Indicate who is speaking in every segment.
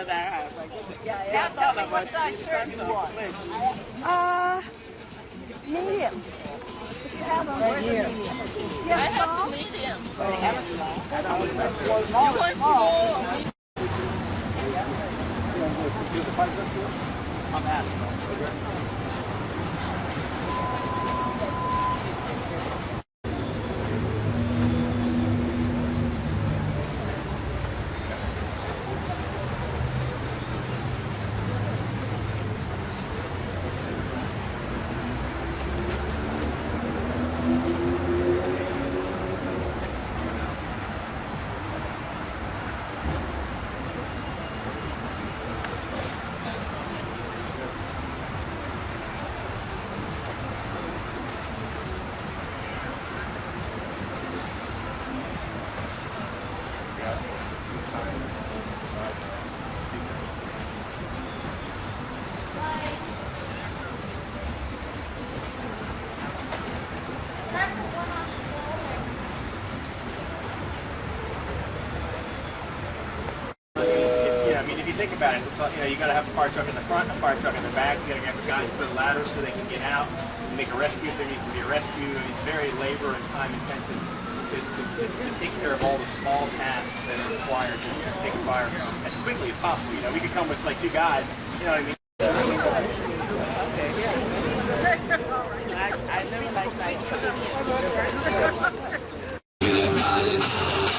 Speaker 1: of the house. Like,
Speaker 2: Yeah, tell me what size shirt you want.
Speaker 3: Medium. If you have them.
Speaker 2: Right here.
Speaker 3: Yes,
Speaker 2: I have
Speaker 3: small?
Speaker 2: the medium.
Speaker 1: they have a small.
Speaker 2: You want small?
Speaker 1: I'm asking. If you think about it, it's, you got to have a fire truck in the front and a fire truck in the back. You got to have the guys put ladders so they can get out and make a rescue if there needs to be a rescue. I mean, it's very labor and time intensive to take care of all the small tasks that are required to take a fire as quickly as possible. We could come with like 2 guys. You know what I mean? Okay, yeah. I never like that.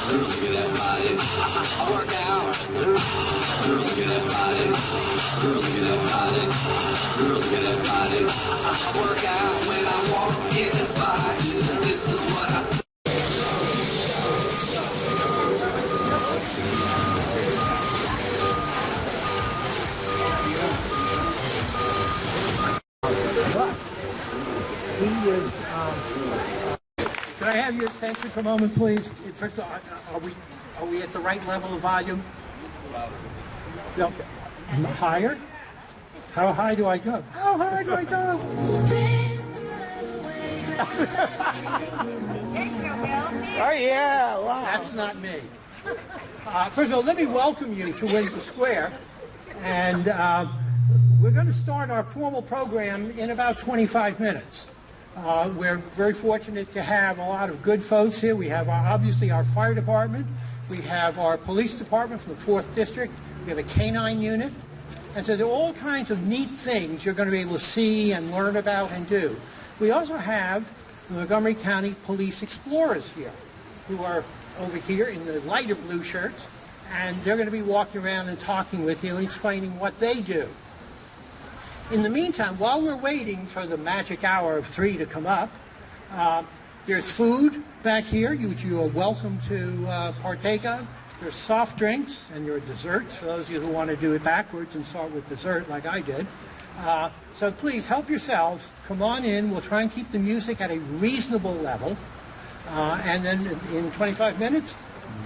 Speaker 4: Look at that body, I work out. Girl, look at that body. Girl, look at that body. Girl, look at that body. I work out when I walk in the spot. This is what I say.
Speaker 5: He is. Can I have your attention for a moment, please? First of all, are we at the right level of volume? Okay. Higher? How high do I go? How high do I go?
Speaker 1: Oh, yeah. Wow.
Speaker 5: That's not me. First of all, let me welcome you to Windsor Square. And we're going to start our formal program in about 25 minutes. We're very fortunate to have a lot of good folks here. We have obviously our fire department. We have our police department from the 4th District. We have a canine unit. And so there are all kinds of neat things you're going to be able to see and learn about and do. We also have the Montgomery County Police Explorers here, who are over here in the lighter blue shirts. And they're going to be walking around and talking with you and explaining what they do. In the meantime, while we're waiting for the magic hour of 3 to come up, there's food back here, which you are welcome to partake of. There's soft drinks, and there are desserts for those of you who want to do it backwards and start with dessert like I did. So please help yourselves. Come on in. We'll try and keep the music at a reasonable level. And then in 25 minutes,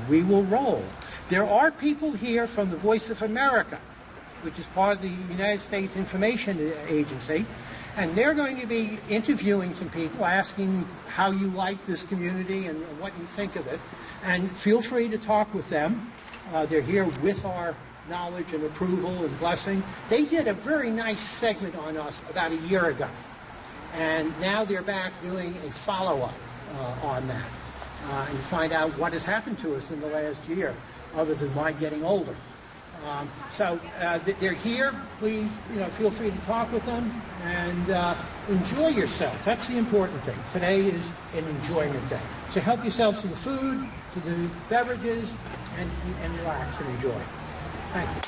Speaker 5: we will roll. There are people here from the Voice of America, which is part of the United States Information Agency, and they're going to be interviewing some people, asking how you like this community and what you think of it. And feel free to talk with them. They're here with our knowledge and approval and blessing. They did a very nice segment on us about a year ago, and now they're back doing a follow-up on that and find out what has happened to us in the last year, other than my getting older. So they're here. Please, feel free to talk with them and enjoy yourself. That's the important thing. Today is an enjoyment day. So help yourselves to the food, to the beverages, and relax and enjoy. Thank you.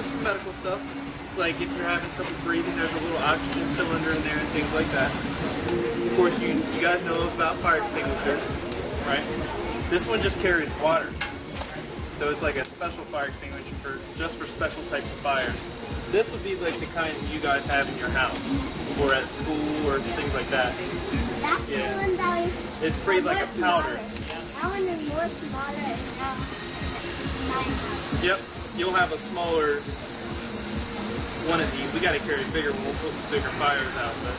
Speaker 1: just some medical stuff. Like if you're having trouble breathing, there's a little oxygen cylinder in there and things like that. Of course, you guys know about fire extinguishers, right? This one just carries water. So it's like a special fire extinguisher just for special types of fires. This would be like the kind you guys have in your house or at school or things like that.
Speaker 6: That's the one that is.
Speaker 1: It's sprayed like a powder.
Speaker 6: That one is more smaller and
Speaker 1: Yep, you'll have a smaller one of these. We got to carry a bigger one. We'll put some bigger fires out. But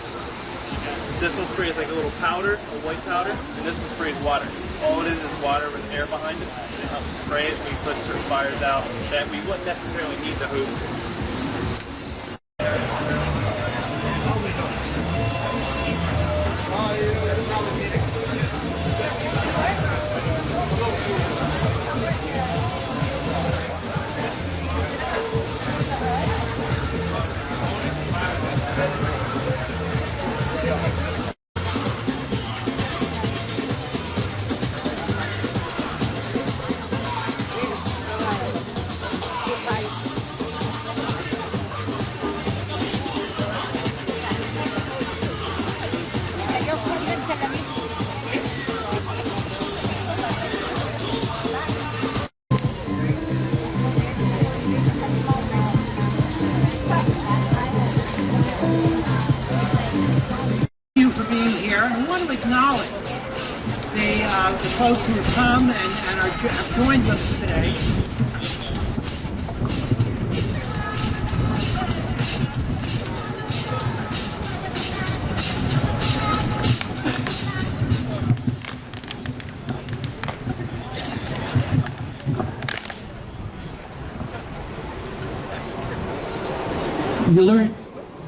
Speaker 1: this one sprays like a little powder, a white powder, and this one sprays water. All it is water with air behind it. It helps spray it. We put certain fires out that we wouldn't necessarily need the hose.
Speaker 5: I want to acknowledge the folks who have come and have joined us today.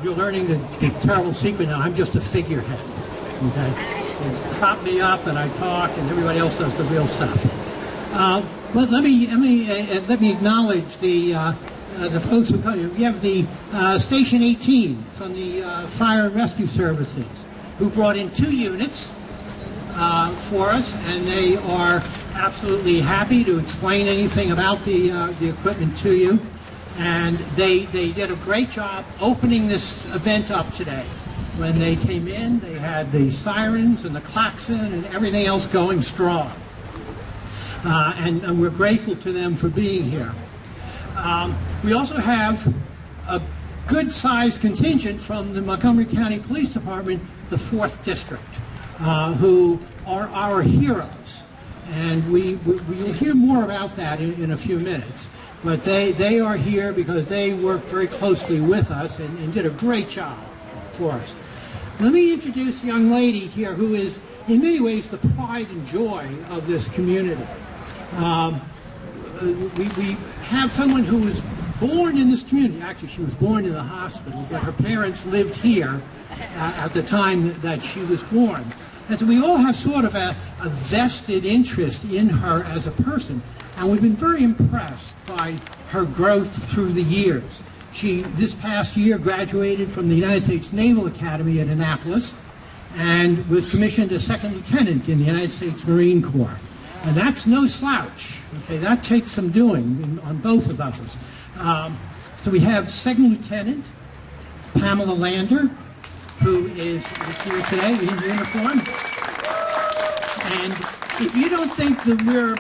Speaker 5: You're learning the terrible secret now. I'm just a figurehead. Okay, they prop me up and I talk, and everybody else does the real stuff. But let me acknowledge the folks who come. We have the Station 18 from the Fire and Rescue Services, who brought in 2 units for us, and they are absolutely happy to explain anything about the equipment to you. And they did a great job opening this event up today. When they came in, they had the sirens and the klaxon and everything else going strong. And we're grateful to them for being here. We also have a good-sized contingent from the Montgomery County Police Department, the 4th District, who are our heroes. And we'll hear more about that in a few minutes. But they are here because they worked very closely with us and did a great job for us. Let me introduce a young lady here who is, in many ways, the pride and joy of this community. We have someone who was born in this community. Actually, she was born in the hospital, but her parents lived here at the time that she was born. And so we all have sort of a vested interest in her as a person. And we've been very impressed by her growth through the years. She, this past year, graduated from the United States Naval Academy at Annapolis and was commissioned as second lieutenant in the United States Marine Corps. And that's no slouch. Okay, that takes some doing on both of those. So we have Second Lieutenant Pamela Lander, who is here today in uniform. And if you don't think that we're,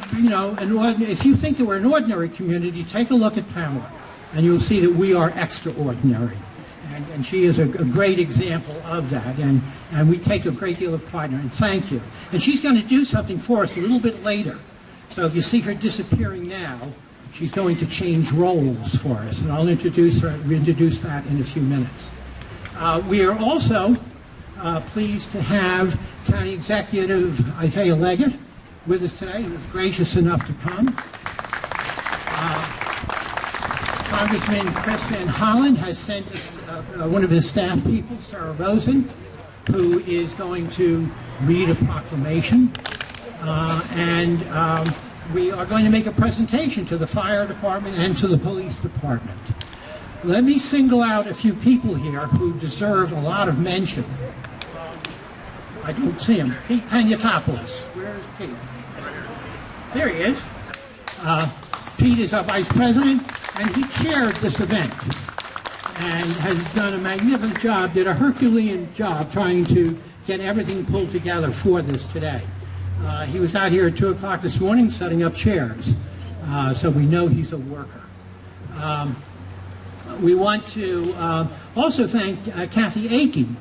Speaker 5: if you think that we're an ordinary community, take a look at Pamela. And you'll see that we are extraordinary. And she is a great example of that. And we take a great deal of pride in her. And thank you. And she's going to do something for us a little bit later. So if you see her disappearing now, she's going to change roles for us. And I'll introduce that in a few minutes. We are also pleased to have County Executive Isaiah Leggett with us today, who was gracious enough to come. Congressman Chris Van Hollen has sent us one of his staff people, Sarah Rosen, who is going to read a proclamation. We are going to make a presentation to the fire department and to the police department. Let me single out a few people here who deserve a lot of mention. I don't see him. Pete Paniatopoulos. Where is Pete? There he is. Pete is our Vice President and he chaired this event and has done a magnificent job, did a Herculean job trying to get everything pulled together for this today. He was out here at 2 o'clock this morning setting up chairs, so we know he's a worker. We want to also thank Kathy Aiken,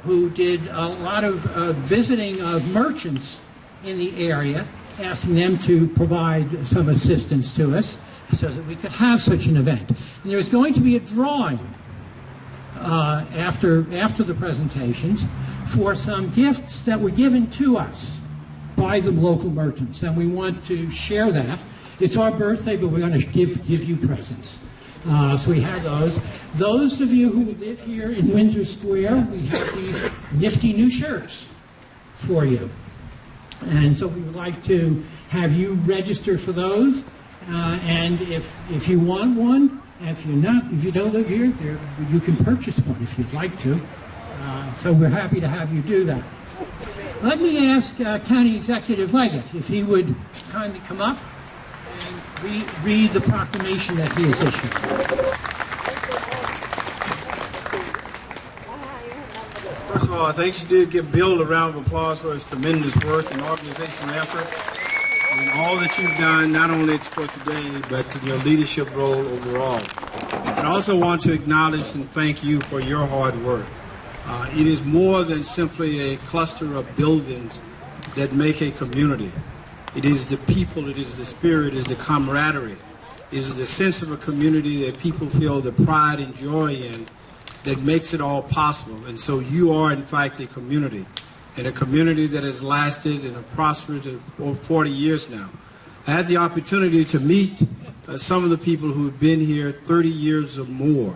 Speaker 5: who did a lot of visiting of merchants in the area, asking them to provide some assistance to us so that we could have such an event. And there's going to be a drawing after the presentations for some gifts that were given to us by the local merchants, and we want to share that. It's our birthday, but we're going to give you presents. So we have those. Those of you who live here in Windsor Square, we have these nifty new shirts for you. And so we would like to have you register for those. And if you want one, if you don't live here, you can purchase one if you'd like to. So we're happy to have you do that. Let me ask County Executive Leggett if he would kindly come up and read the proclamation that he has issued.
Speaker 7: First of all, I think you did give Bill a round of applause for his tremendous work and organizational effort and all that you've done, not only for today, but in your leadership role overall. And I also want to acknowledge and thank you for your hard work. It is more than simply a cluster of buildings that make a community. It is the people, it is the spirit, it is the camaraderie. It is the sense of a community that people feel the pride and joy in that makes it all possible. And so you are, in fact, a community, and a community that has lasted and prospered for 40 years now. I had the opportunity to meet some of the people who have been here 30 years or more.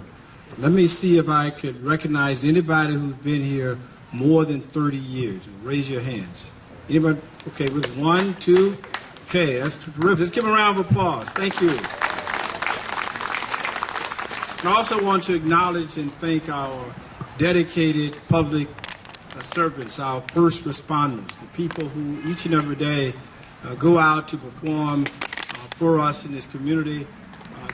Speaker 7: Let me see if I could recognize anybody who's been here more than 30 years. Raise your hands. Anybody? Okay, with 1, 2. Okay, that's terrific. Let's give them a round of applause. Thank you. And I also want to acknowledge and thank our dedicated public servants, our first responders, the people who each and every day go out to perform for us in this community.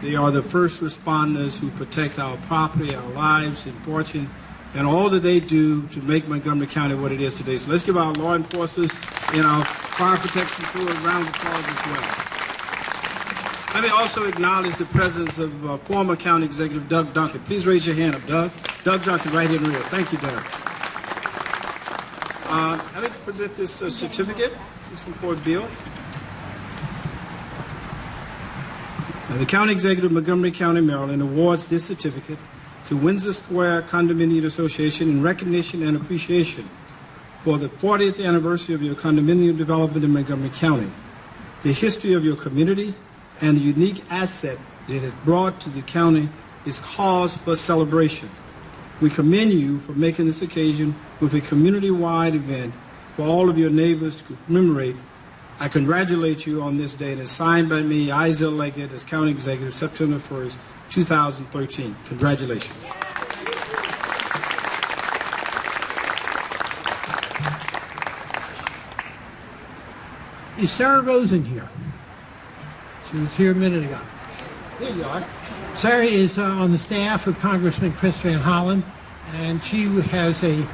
Speaker 7: They are the first responders who protect our property, our lives, and fortune, and all that they do to make Montgomery County what it is today. So let's give our law enforcers and our fire protection crew a round of applause as well. Let me also acknowledge the presence of former County Executive Doug Duncan. Please raise your hand up, Doug. Doug Duncan, right here in the rear. Thank you, Doug. I'd like to present this certificate. Please come forward, Bill. The County Executive of Montgomery County, Maryland, awards this certificate to Windsor Square Condominium Association in recognition and appreciation for the 40th anniversary of your condominium development in Montgomery County, the history of your community, and the unique asset that it brought to the county is cause for celebration. We commend you for making this occasion with a community-wide event for all of your neighbors to commemorate. I congratulate you on this day, and it's signed by me, Isaiah Leggett, as County Executive, September 1st, 2013. Congratulations.
Speaker 5: Is Sarah Rosen here? She was here a minute ago. There you are. Sarah is on the staff of Congressman Chris Van Hollen, and she has a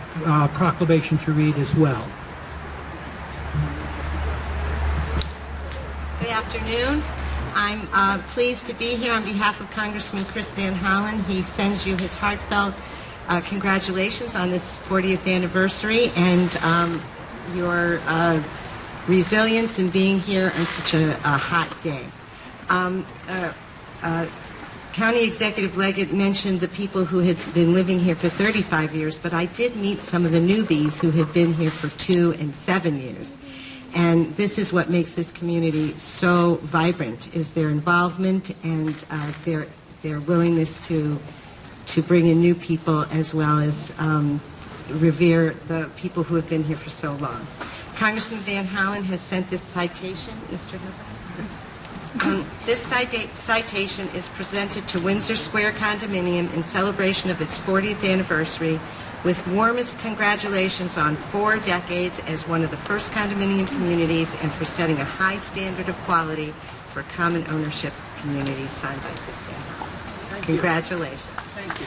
Speaker 5: proclamation to read as well.
Speaker 8: Good afternoon. I'm pleased to be here on behalf of Congressman Chris Van Hollen. He sends you his heartfelt congratulations on this 40th anniversary and your resilience in being here on such a hot day. County Executive Leggett mentioned the people who had been living here for 35 years, but I did meet some of the newbies who had been here for 2 and 7 years. And this is what makes this community so vibrant, is their involvement and their willingness to bring in new people as well as revere the people who have been here for so long. Congressman Van Hollen has sent this citation. Mr. Hoover? This citation is presented to Windsor Square Condominium in celebration of its 40th anniversary with warmest congratulations on 4 decades as one of the first condominium communities and for setting a high standard of quality for common ownership communities, signed by Chris Van Hollen. Congratulations.
Speaker 5: Thank you.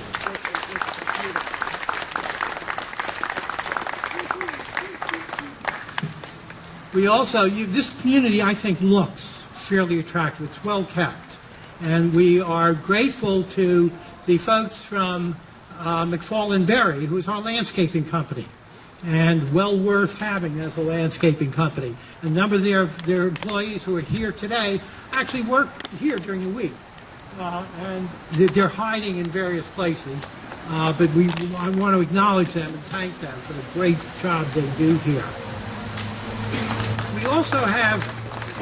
Speaker 5: We also, this community, I think, looks fairly attractive. It's well kept. And we are grateful to the folks from McFall & Berry, who is our landscaping company, and well worth having as a landscaping company. A number of their employees who are here today actually work here during the week. And they're hiding in various places. But I want to acknowledge them and thank them for the great job they do here. We also have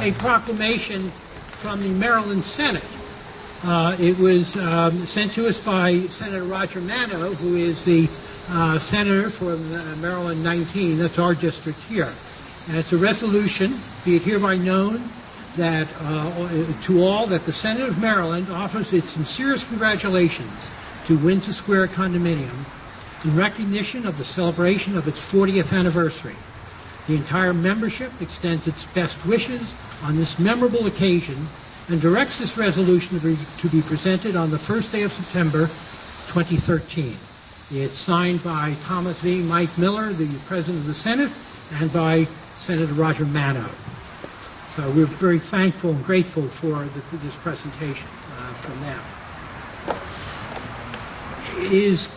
Speaker 5: a proclamation from the Maryland Senate. It was sent to us by Senator Roger Mano, who is the senator for Maryland 19. That's our district here. And it's a resolution, be it hereby known, that to all that the Senate of Maryland offers its sincerest congratulations to Windsor Square Condominium in recognition of the celebration of its 40th anniversary. The entire membership extends its best wishes on this memorable occasion and directs this resolution to be presented on the first day of September 2013. It's signed by Thomas V. Mike Miller, the President of the Senate, and by Senator Roger Mano. So we're very thankful and grateful for this presentation from them. Is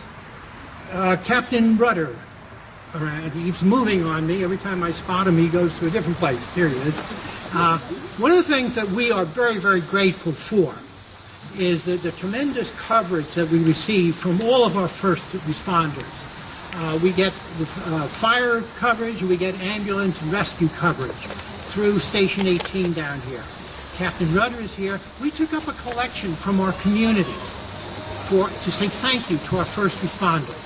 Speaker 5: Captain Rudder around? He keeps moving on me. Every time I spot him, he goes to a different place. Here he is. One of the things that we are very, very grateful for is the tremendous coverage that we receive from all of our first responders. We get fire coverage, we get ambulance and rescue coverage through Station 18 down here. Captain Rudder is here. We took up a collection from our community to say thank you to our first responders.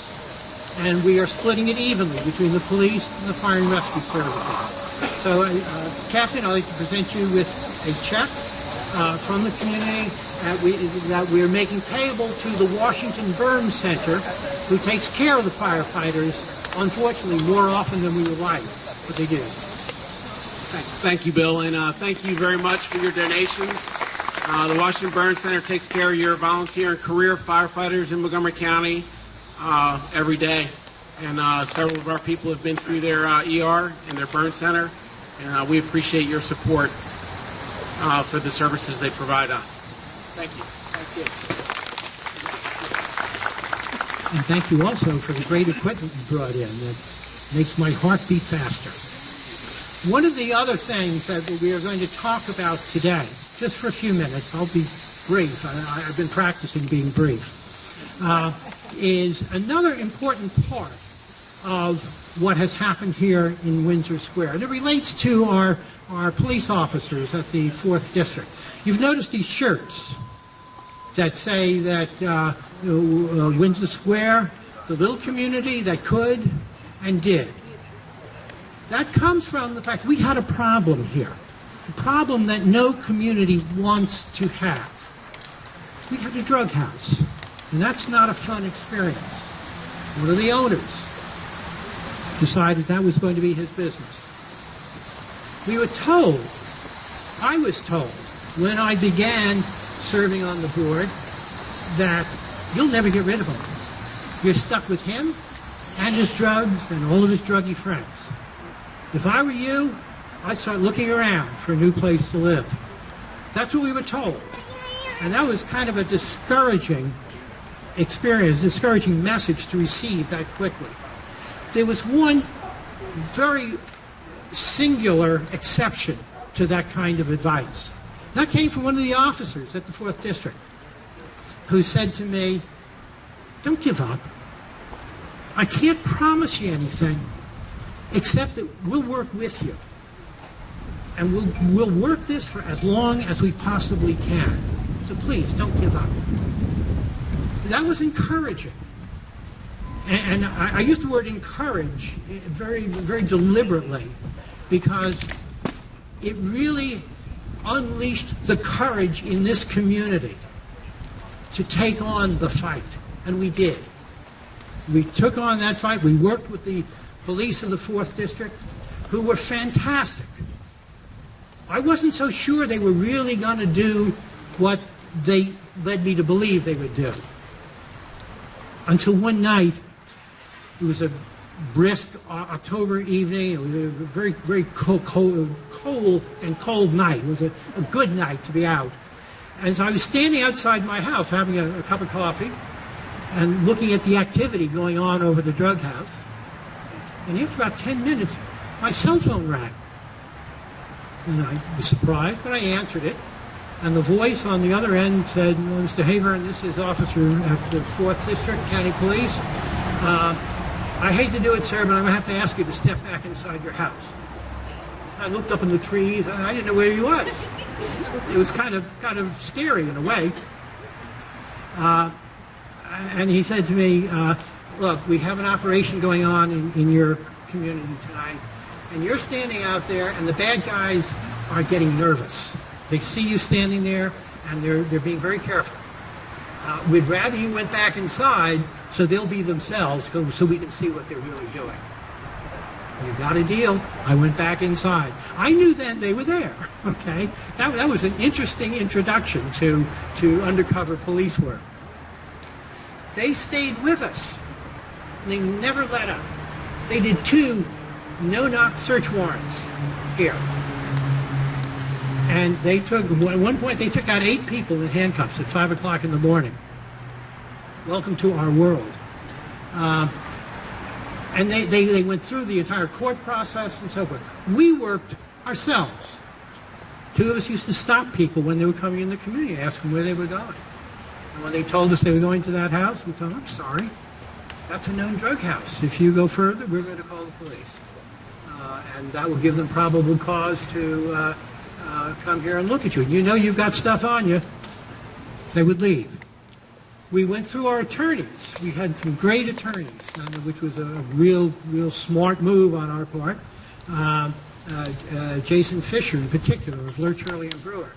Speaker 5: And we are splitting it evenly between the police and the fire and rescue services. So, Captain, I'd like to present you with a check from the community that we are making payable to the Washington Burn Center, who takes care of the firefighters, unfortunately, more often than we would like, but they do.
Speaker 9: Thank you, Bill, and thank you very much for your donations. The Washington Burn Center takes care of your volunteer and career firefighters in Montgomery County every day, and several of our people have been through their ER and their burn center, and we appreciate your support for the services they provide us. Thank you.
Speaker 5: And thank you also for the great equipment you brought in that makes my heart beat faster. One of the other things that we are going to talk about today, just for a few minutes, I'll be brief, I've been practicing being brief, is another important part of what has happened here in Windsor Square. And it relates to our police officers at the 4th District. You've noticed these shirts that say that Windsor Square, the little community that could and did. That comes from the fact we had a problem here, a problem that no community wants to have. We had a drug house, and that's not a fun experience. One of the owners decided that was going to be his business. We were told, I was told, when I began serving on the board, that you'll never get rid of him. You're stuck with him and his drugs and all of his druggy friends. If I were you, I'd start looking around for a new place to live. That's what we were told. And that was kind of a discouraging experience, discouraging message to receive that quickly. There was one very singular exception to that kind of advice. That came from one of the officers at the 4th District, who said to me, don't give up. I can't promise you anything, except that we'll work with you. And we'll work this for as long as we possibly can. So please, don't give up. That was encouraging. And I use the word encourage very, very deliberately, because it really unleashed the courage in this community to take on the fight. And we did. We took on that fight. We worked with the police of the 4th District, who were fantastic. I wasn't so sure they were really going to do what they led me to believe they would do. Until one night, it was a brisk October evening. It was a very, very cold and cold night. It was a good night to be out. And so I was standing outside my house having a cup of coffee and looking at the activity going on over the drug house. And after about 10 minutes, my cell phone rang. And I was surprised, but I answered it. And the voice on the other end said, well, Mr. Haver, this is Officer at the 4th District County Police. I hate to do it, sir, but I'm going to have to ask you to step back inside your house. I looked up in the trees, and I didn't know where he was. It was kind of scary in a way. And he said to me, look, we have an operation going on in your community tonight, and you're standing out there, and the bad guys are getting nervous. They see you standing there, and they're being very careful. We'd rather you went back inside so they'll be themselves, so we can see what they're really doing. You got a deal. I went back inside. I knew then they were there. Okay, that was an interesting introduction to undercover police work. They stayed with us. They never let up. They did 2 no-knock search warrants here. And they took, at one point, they took out 8 people in handcuffs at 5 o'clock in the morning. Welcome to our world. And they went through the entire court process and so forth. We worked ourselves. 2 of us used to stop people when they were coming in the community, ask them where they were going. And when they told us they were going to that house, we told them, I'm sorry, that's a known drug house. If you go further, we're going to call the police. And that will give them probable cause to come here and look at you. You know you've got stuff on you. They would leave. We went through our attorneys. We had some great attorneys, which was a real smart move on our part. Jason Fisher in particular, of Lurch, Hurley, and Brewer.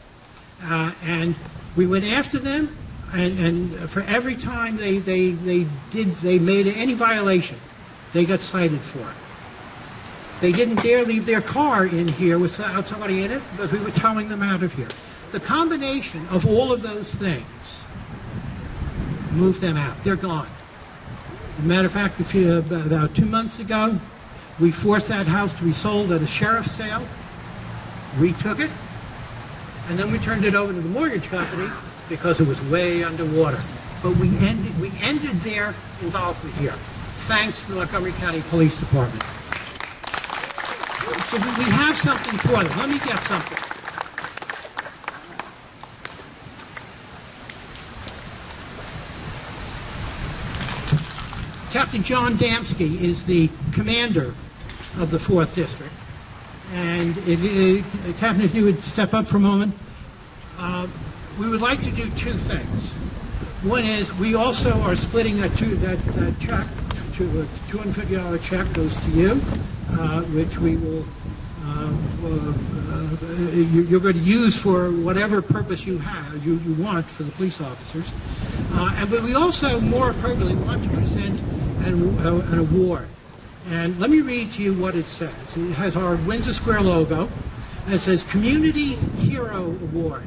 Speaker 5: And we went after them, and for every time they made any violation, they got cited for it. They didn't dare leave their car in here without somebody in it because we were towing them out of here. The combination of all of those things moved them out. They're gone. As a matter of fact, about 2 months ago, we forced that house to be sold at a sheriff's sale. We took it, and then we turned it over to the mortgage company because it was way underwater. But we ended their involvement here, thanks to the Montgomery County Police Department. So we have something for them. Let me get something. Captain John Damsky is the commander of the 4th District. And Captain, if you would step up for a moment. We would like to do 2 things. One is we also are splitting that check, a $250 check goes to you, which we will you're going to use for whatever purpose you want for the police officers. But we also, more appropriately, want to present an award. And let me read to you what it says. It has our Windsor Square logo, and it says Community Hero Award,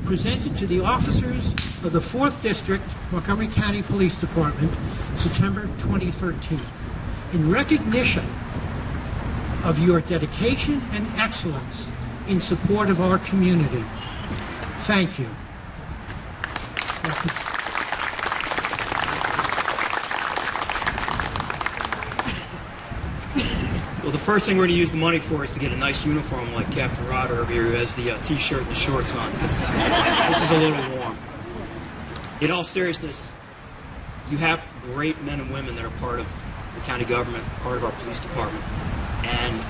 Speaker 5: presented to the officers of the 4th District, Montgomery County Police Department, September 2013, in recognition of your dedication and excellence in support of our community. Thank you.
Speaker 10: Well, the first thing we're going to use the money for is to get a nice uniform like Captain Rod over here, who has the T-shirt and the shorts on, because this is a little warm. In all seriousness, you have great men and women that are part of the county government, part of our police department. And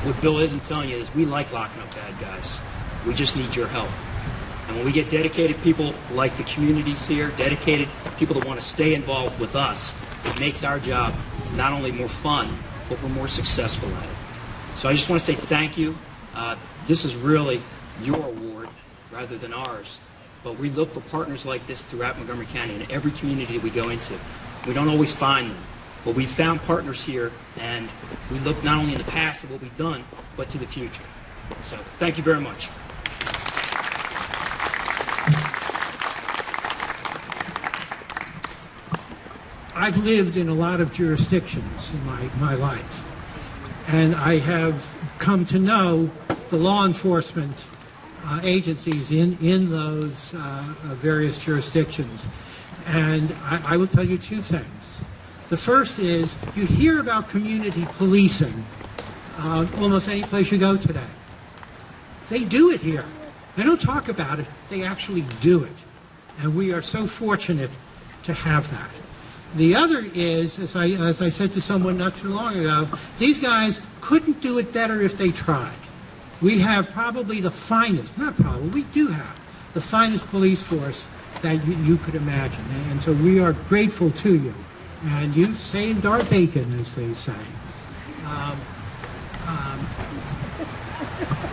Speaker 10: what Bill isn't telling you is we like locking up bad guys. We just need your help. And when we get dedicated people like the communities here, dedicated people that want to stay involved with us, it makes our job not only more fun, but we're more successful at it. So I just want to say thank you. This is really your award rather than ours. But we look for partners like this throughout Montgomery County in every community we go into. We don't always find them. But we've found partners here, and we look not only in the past at what we've done, but to the future. So thank you very much.
Speaker 5: I've lived in a lot of jurisdictions in my life, and I have come to know the law enforcement agencies in those various jurisdictions. And I will tell you two things. The first is you hear about community policing almost any place you go today. They do it here. They don't talk about it. They actually do it. And we are so fortunate to have that. The other is, as I said to someone not too long ago, these guys couldn't do it better if they tried. We have probably the finest, not probably, we do have the finest police force that you could imagine. And so we are grateful to you. And you saved our bacon, as they say.